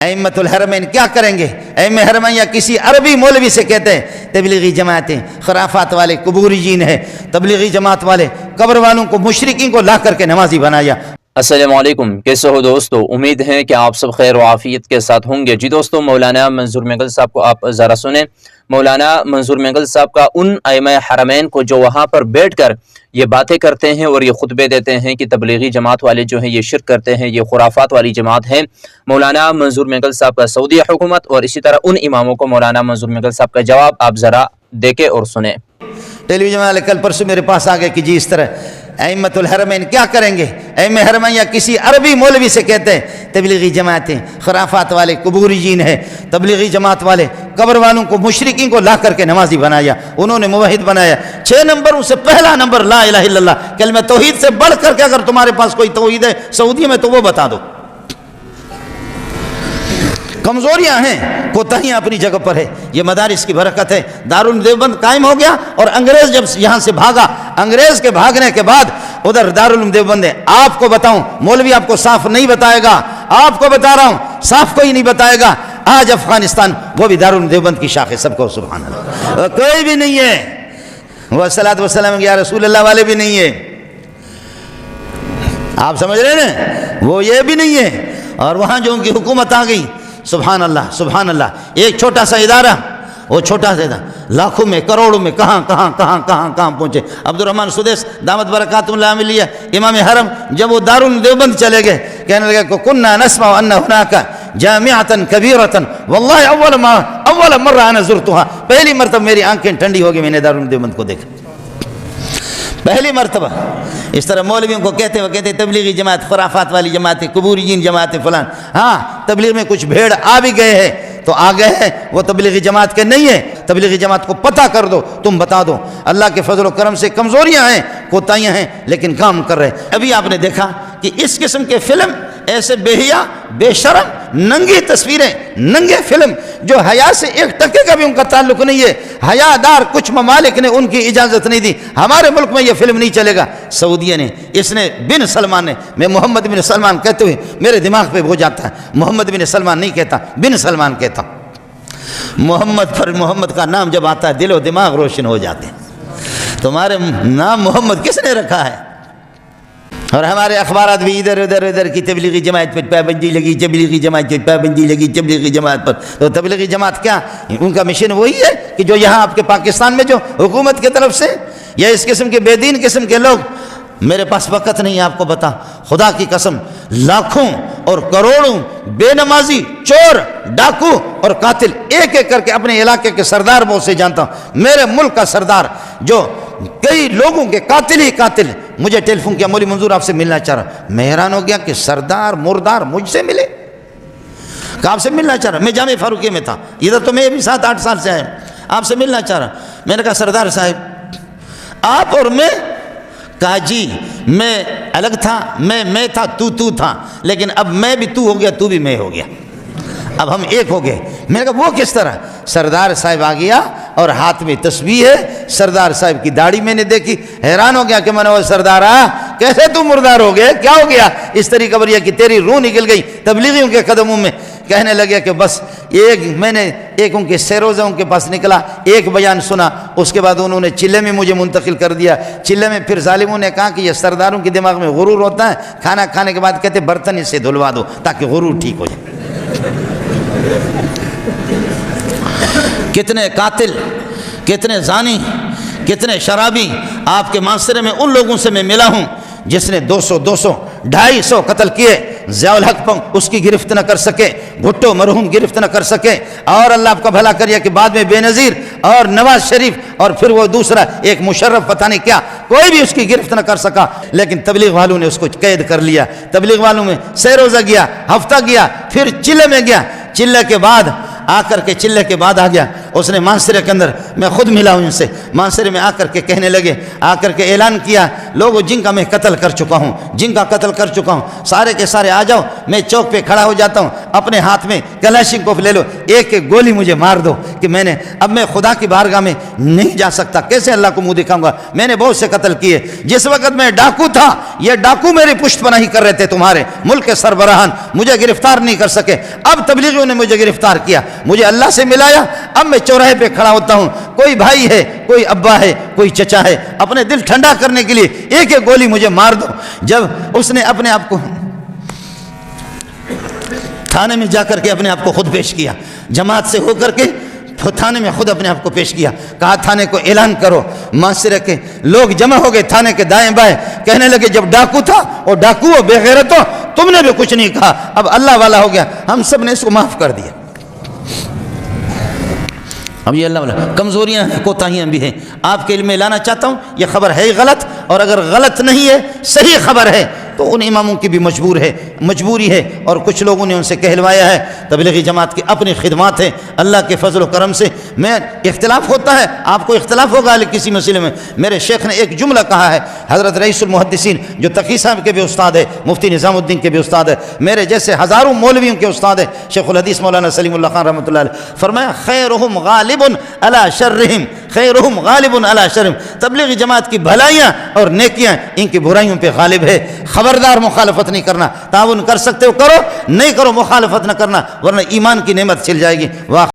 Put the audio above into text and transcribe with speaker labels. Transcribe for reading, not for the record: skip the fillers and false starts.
Speaker 1: ائمۃ الحرمین کیا کریں گے؟ ائمہ حرمین یا کسی عربی مولوی سے کہتے ہیں تبلیغی جماعتیں خرافات والے قبوری جین ہیں، تبلیغی جماعت والے قبر والوں کو مشرکین کو لا کر کے نمازی بنایا۔
Speaker 2: السلام علیکم، کیسے ہو دوستو؟ امید ہے کہ آپ سب خیر و عافیت کے ساتھ ہوں گے۔ جی دوستو، مولانا منظور مینگل صاحب کو آپ ذرا سنیں۔ مولانا منظور مینگل صاحب کا ان ائمہ حرمین کو جو وہاں پر بیٹھ کر یہ باتیں کرتے ہیں اور یہ خطبے دیتے ہیں کہ تبلیغی جماعت والے جو ہیں یہ شرک کرتے ہیں، یہ خرافات والی جماعت ہے، مولانا منظور مینگل صاحب کا سعودی حکومت اور اسی طرح ان اماموں کو مولانا منظور مینگل صاحب کا جواب آپ ذرا دیکھیں اور سنیں۔
Speaker 1: ٹیلی ویژن والے کل پرسوں میرے پاس آ گئے کہ جی اس طرح ائمۃ الحرمین کیا کریں گے؟ ائمہ حرمین یا کسی عربی مولوی سے کہتے ہیں تبلیغی جماعتیں خرافات والے قبوری جین ہیں، تبلیغی جماعت والے قبر والوں کو مشرکین کو لا کر کے نمازی بنایا، انہوں نے موحد بنایا۔ 6 نمبروں سے پہلا نمبر لا الہ الا اللہ، کلمہ توحید سے بڑھ کر کے اگر تمہارے پاس کوئی توحید ہے سعودی میں تو وہ بتا دو۔ کمزوریاں ہیں، کوتاہیاں اپنی جگہ پر ہے، یہ مدارس کی برکت ہے۔ دارالعلوم دیوبند قائم ہو گیا اور انگریز جب یہاں سے بھاگا، انگریز کے بھاگنے کے بعد ادھر دارالعلوم دیوبند ہے۔ آپ کو بتاؤں، مولوی آپ کو صاف نہیں بتائے گا، آپ کو بتا رہا ہوں صاف کوئی نہیں بتائے گا۔ آج افغانستان وہ بھی دارالعلوم دیوبند کی شاخ ہے، سب کو سبحان اللہ، کوئی بھی نہیں ہے۔ وہ صلاۃ وسلام یا رسول اللہ والے بھی نہیں ہے، آپ سمجھ رہے ہیں نا، وہ یہ بھی نہیں ہے۔ اور وہاں جو ان کی حکومت آ گئی، سبحان اللہ سبحان اللہ، ایک چھوٹا سا ادارہ، وہ چھوٹا سا ادارہ لاکھوں میں کروڑوں میں کہاں پہنچے۔ عبدالرحمن سدیس دامت برکاتہ اللہ علیہ امام حرم جب وہ دارالعلوم دیوبند چلے گئے، کہنے لگے کہ کننا نسمع ان هناك جامعۃ کبیرۃ واللہ اول مرہ انا زرتها، پہلی مرتبہ میری آنکھیں ٹھنڈی ہو گئی، میں نے دارالعلوم دیوبند کو دیکھا پہلی مرتبہ۔ اس طرح مولویوں کو کہتے تبلیغی جماعت خرافات والی جماعت، قبوری جین جماعت فلان۔ ہاں، تبلیغ میں کچھ بھیڑ آ بھی گئے ہیں تو آ گئے ہیں، وہ تبلیغی جماعت کے نہیں ہیں۔ تبلیغی جماعت کو پتہ کر دو، تم بتا دو۔ اللہ کے فضل و کرم سے کمزوریاں ہیں، کوتاہیاں ہیں، لیکن کام کر رہے ہیں۔ ابھی آپ نے دیکھا کہ اس قسم کے فلم ایسے بے حیا بے شرم ننگی تصویریں، ننگے فلم جو حیا سے ایک ٹکے کا بھی ان کا تعلق نہیں ہے، حیا دار کچھ ممالک نے ان کی اجازت نہیں دی، ہمارے ملک میں یہ فلم نہیں چلے گا۔ سعودیہ نے، اس نے بن سلمان نے، میں محمد بن سلمان کہتے ہوئے میرے دماغ پہ ہو جاتا ہے، محمد بن سلمان نہیں کہتا، بن سلمان کہتا ہوں۔ محمد پر محمد کا نام جب آتا ہے دل و دماغ روشن ہو جاتے ہیں۔ تمہارے نام محمد کس نے رکھا ہے؟ اور ہمارے اخبارات بھی ادھر کی تبلیغی جماعت پر پابندی لگی، تبلیغی جماعت پر پابندی لگی، تبلیغی جماعت پر۔ تو تبلیغی جماعت کیا؟ ان کا مشن وہی ہے کہ جو یہاں آپ کے پاکستان میں جو حکومت کی طرف سے یا اس قسم کے بے دین قسم کے لوگ، میرے پاس وقت نہیں آپ کو بتا، خدا کی قسم لاکھوں اور کروڑوں بے نمازی، چور، ڈاکو اور قاتل ایک ایک کر کے اپنے علاقے کے سردار بہت سے جانتا ہوں۔ میرے ملک کا سردار جو کئی لوگوں کے قاتل ہی قاتل، مجھے ٹیلی فون کیا، مولوی منظور آپ سے ملنا چاہ رہا۔ میں حیران ہو گیا کہ سردار مردار مجھ سے ملے، کہ آپ سے ملنا چاہ رہا۔ میں جامع فاروقیہ میں تھا، ادھر تو میں بھی 7-8 سال سے آیا، آپ سے ملنا چاہ رہا۔ میں نے کہا سردار صاحب آپ اور میں، کہا جی میں الگ تھا، میں تھا، تو تھا، لیکن اب میں بھی تو ہو گیا، تو بھی میں ہو گیا، اب ہم ایک ہو گئے۔ میں نے کہا وہ کس طرح؟ سردار صاحب آ گیا اور ہاتھ میں تسبیح ہے، سردار صاحب کی داڑھی میں نے دیکھی، حیران ہو گیا کہ میں نے وہ سردار کیسے تو مردار ہو گئے، کیا ہو گیا؟ اس طریقہ پر یہ کہ تیری روح نکل گئی تبلیغیوں کے قدموں میں۔ کہنے لگے کہ بس میں نے ایک ان کے سیروزہ ان کے پاس نکلا، ایک بیان سنا، اس کے بعد انہوں نے چلے میں مجھے منتقل کر دیا۔ چلے میں پھر ظالموں نے کہا کہ یہ سرداروں کے دماغ میں غرور ہوتا ہے، کھانا کھانے کے بعد کہتے برتن اس سے دھلوا دو تاکہ غرور ٹھیک ہو جائے۔ کتنے قاتل، کتنے زانی، کتنے شرابی آپ کے معاشرے میں ان لوگوں سے میں ملا ہوں جس نے 200 250 قتل کیے، ضیاء الحق پنگ اس کی گرفت نہ کر سکے، بھٹو مرحوم گرفت نہ کر سکے، اور اللہ آپ کا بھلا کریا کہ بعد میں بے نظیر اور نواز شریف اور پھر وہ دوسرا ایک مشرف پتہ نہیں کیا، کوئی بھی اس کی گرفت نہ کر سکا، لیکن تبلیغ والوں نے اس کو قید کر لیا۔ تبلیغ والوں میں سیروزہ گیا، ہفتہ گیا، پھر چلے میں گیا، چلے کے بعد آ کر کے چلے کے بعد آ گیا اس نے مانسرے کے اندر، میں خود ملا ہوں ان سے، مانسرے میں آ کر کے کہنے لگے، آ کر کے اعلان کیا، لوگوں جن کا میں قتل کر چکا ہوں، جن کا قتل کر چکا ہوں، سارے کے سارے آ جاؤ، میں چوک پہ کھڑا ہو جاتا ہوں، اپنے ہاتھ میں کلاشنکوف لے لو، ایک ایک گولی مجھے مار دو کہ اب میں خدا کی بارگاہ میں نہیں جا سکتا، کیسے اللہ کو منہ دکھاؤں گا؟ میں نے بہت سے قتل کیے، جس وقت میں ڈاکو تھا یہ ڈاکو میری پشت پناہی کر رہے تھے، تمہارے ملک کے سربراہان مجھے گرفتار نہیں کر سکے، اب تبلیغیوں نے مجھے گرفتار کیا، مجھے اللہ سے ملایا، اب میں چوراہے پہ کھڑا ہوتا ہوں، کوئی بھائی ہے، کوئی ابا ہے، کوئی چچا ہے، اپنے دل ٹھنڈا کرنے کے لیے ایک ایک گولی مجھے مار دو۔ جب اس نے اپنے آپ کو تھانے میں جا کر کے اپنے آپ کو خود پیش کیا، جماعت سے ہو کر کے تھانے میں خود اپنے آپ کو پیش کیا، کہا تھانے کو اعلان کرو، معاشرے کے لوگ جمع ہو گئے، تھانے کے دائیں بائیں، کہنے لگے جب ڈاکو تھا اور ڈاکو ہو، بے غیرت ہو، تم نے بھی کچھ نہیں کہا، اب اللہ والا ہو گیا، ہم سب نے اس کو معاف کر دیا۔ اب یہ اللہ والا کمزوریاں ہیں، کوتاہیاں بھی ہیں، آپ کے علم میں لانا چاہتا ہوں، یہ خبر ہے غلط، اور اگر غلط نہیں ہے صحیح خبر ہے تو ان اماموں کی بھی مجبوری ہے، اور کچھ لوگوں نے ان سے کہلوایا ہے، تبلیغی جماعت کی اپنی خدمات ہیں، اللہ کے فضل و کرم سے میں اختلاف ہوتا ہے، آپ کو اختلاف ہوگا کسی مسئلے میں، میرے شیخ نے ایک جملہ کہا ہے، حضرت رئیس المحدثین جو تقی صاحب کے بھی استاد ہے، مفتی نظام الدین کے بھی استاد ہے، میرے جیسے ہزاروں مولویوں کے استاد ہے، شیخ الحدیث مولانا سلیم اللہ خان رحمۃ اللہ علیہ، فرمایا خیرہم غالب علی شرہم، خیرہم غالب علی شرہم، تبلیغی جماعت کی بھلائیاں اور نیکیاں ان کی برائیوں پہ غالب ہے، خبردار مخالفت نہیں کرنا، تعاون کر سکتے ہو کرو، نہیں کرو مخالفت نہ کرنا، ورنہ ایمان کی نعمت چل جائے گی۔